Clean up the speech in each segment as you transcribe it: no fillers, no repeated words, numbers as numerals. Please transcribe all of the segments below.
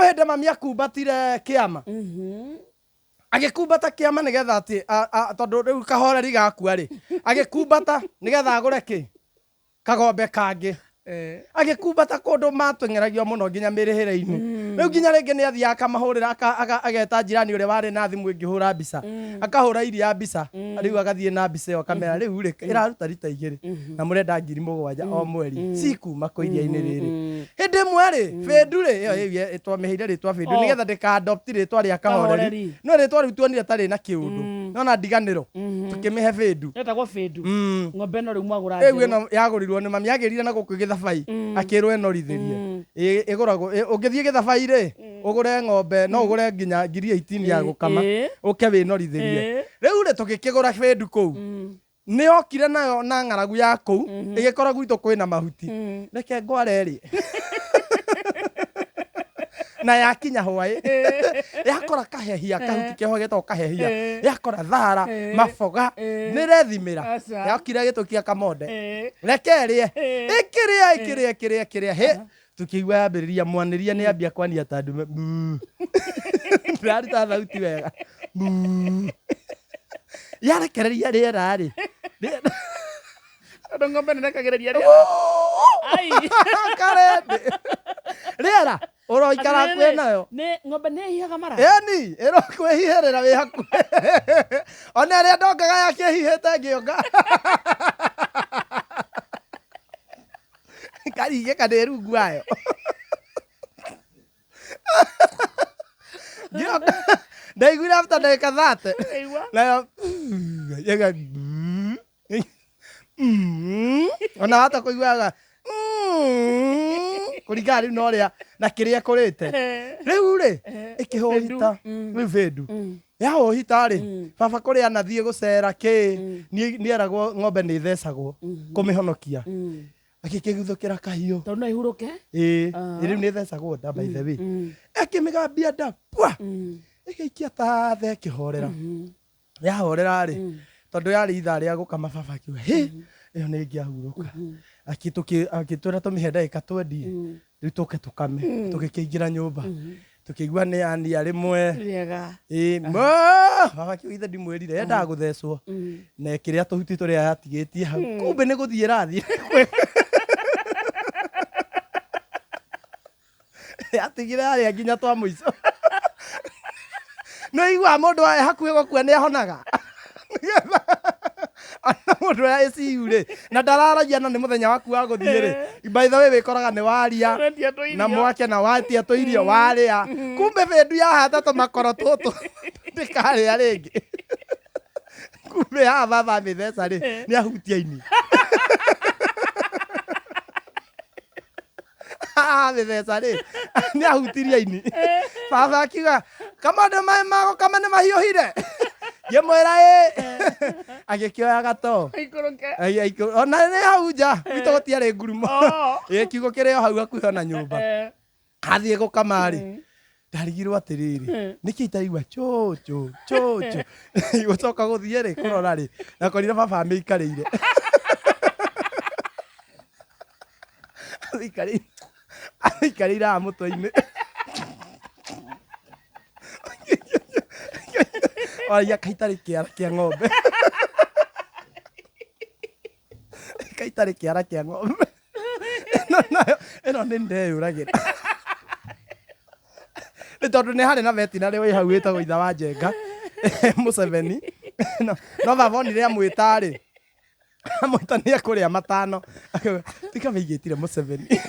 hende mami akumbatire kiama agikumbata kiama nigetha ati tondu riu kahoreri gakua ri agikumbata nigetha agure ki kagombe kangi agikumbata kundu matweng'eragia muno nginya mirihire-ini riu nginya ringi ni athiaga akamahurira ageta jirani uria wari na thimu ingihura mbica akahura iria mbica riu agathie na mbica iyo akamera riu ri iraruta rita 2 na murenda 7,000 o mweri cikuma ku iria-ini riri hindi imwe ri Fendu ri iyo twamiheire ritwa Fendu nigetha ndika-adopt ritwa ria kahoreri no ritwa riu tuonire tari na kiundu nona ndiganiro tukimihe Fendu etagwo Fendu ng'ombe no riu mwagura riu ino yagurirwo ni mami agirire na guku Githabai akirwo enorithirie iguragwo ungithie Githabai ri ugure ng'ombe no ugure nginya 18,000 ya gukama uke winorithirie riu ri tukikigura Fendu kuu ni okire nayo na ng'aragu ya kuu igikora gwitu kwina mahuti reke ngware ri na yakinya hwai yakora kahehia kahuti keho getwo kahehia yakora thara maboga nirethimira yakira gitukia kamonde reke rie ikiria he tukigwa yambiriria mwaniria ni ambia kwania tandu ndaruta thauti wega yarekereria riera ri ng'ombe nirekagereria riera ai karende riera uroikara kwe nayo ni ng'ombe ni hihaga mara yani irokwihihirira wi haku ona ria ndongaga yakihihite ngionga karige kana rungu ayo ndaiguire after ndagika 30 nayo yega ona hata kuiguaga kuringana riu no ria na kiria kurite riu ri ikihohita riu Fendu yahohita ri baba kuria nathie gucera ki ni eragwo ng'ombe ni thecagwo kumihonokia akikiguthukira kahiu tondu no ihuruke riu ni thecagwo nda by the way akimigambia nda pwa ikiikia ta the kihorera yahorera ri tondu yari itha ria gukama baba akiuga he iyo ni ngiahuruka akitwira tumihe ndagika 20 riu tuke tukame tugikiingira nyumba tukigua ni ania rimwe riega baba akiuga ithe ndimwirire yendaga guthecwo na kiria tuhuti turia yatigitie hau kumbe ni guthie rathie yatigire aria nginya twa muico no igua mundu ae hakuhi gukua ni ahonaga ana mundu ya ICU ri na ndararagia na ni muthenya waku wa guthie ri by the way wikoraga ni waria na mwake na watia tuirio waria kumbe Fendu yahata tumakoro tutu ndikaria ringi kumbe ha baba mithesa ri ni ahutia ini mithesa ri ni ahutiria ini baba akiuga kamande mai mago kama ni mahiuhire yemwera agikioya gato ona ni hau nja gwitũ gũtiarĩ ngurumo kiugo kĩrĩ o hau hakuhĩ na nyũmba athiĩ gũkama rĩ ndarigirwo atĩrĩrĩ nĩkĩ itaigua chũchũ gũcoka gũthiĩ rĩ kũrora rĩ nakorire baba amĩikarĩire aikarĩire haha mũtwe-inĩ oria kaitarĩ kĩara kĩa ng'ombe kaitarĩ kĩara kĩa ng'ombe ĩno nĩ ndeyũragĩra nĩ tondũ nĩ harĩ na vetinarĩ wĩ hau wĩtagwo itha wa Njenga Mũceveni no baba onire amwĩta rĩ amwĩta nĩ ekũrĩa matano tika mĩigĩtire Mũceveni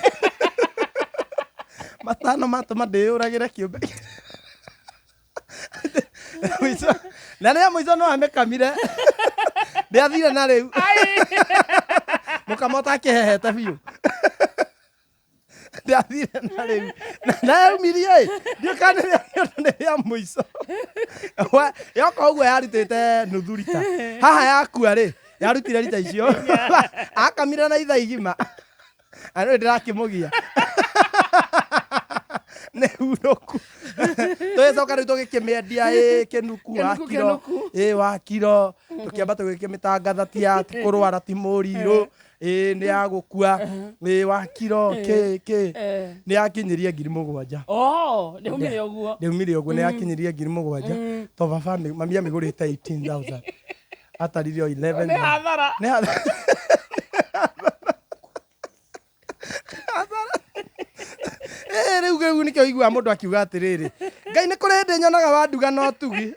matano matũma ndĩyũragĩre kĩũmbe na nä mũico no amĩkamire ndĩathire na rĩu mũkamo ũtakĩhehete biũ ndĩathire na rĩu na yaumirie ndiũkanĩrĩa nĩ rĩa mũico yoka ũguo yarutĩte nuthu rita haha yakua rĩ yarutire rita icio akamire na itha igima anĩ ndĩrakĩmũgia nĩ hurũku tũgĩcoka rĩu tũgĩkĩmĩendia kĩnuku wa kiro tũkĩamba tũgĩkĩmĩtangatha ti kũrwara ti mũrirũ nĩ ya gũkua wa kiro nĩ yakinyirie 7,000 ndĩumire ũguo nĩ yakinyirie 7,000 to baba mami amĩgũrĩte 18,000 ataririo 11 nĩ hathara rĩu nĩkĩo iguaga mũndũ akiuga atĩrĩrĩ Ngai nĩ kũrĩ hĩndĩ nyonaga wanduga no tugi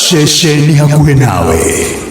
Ceceni hakuhĩ nawe.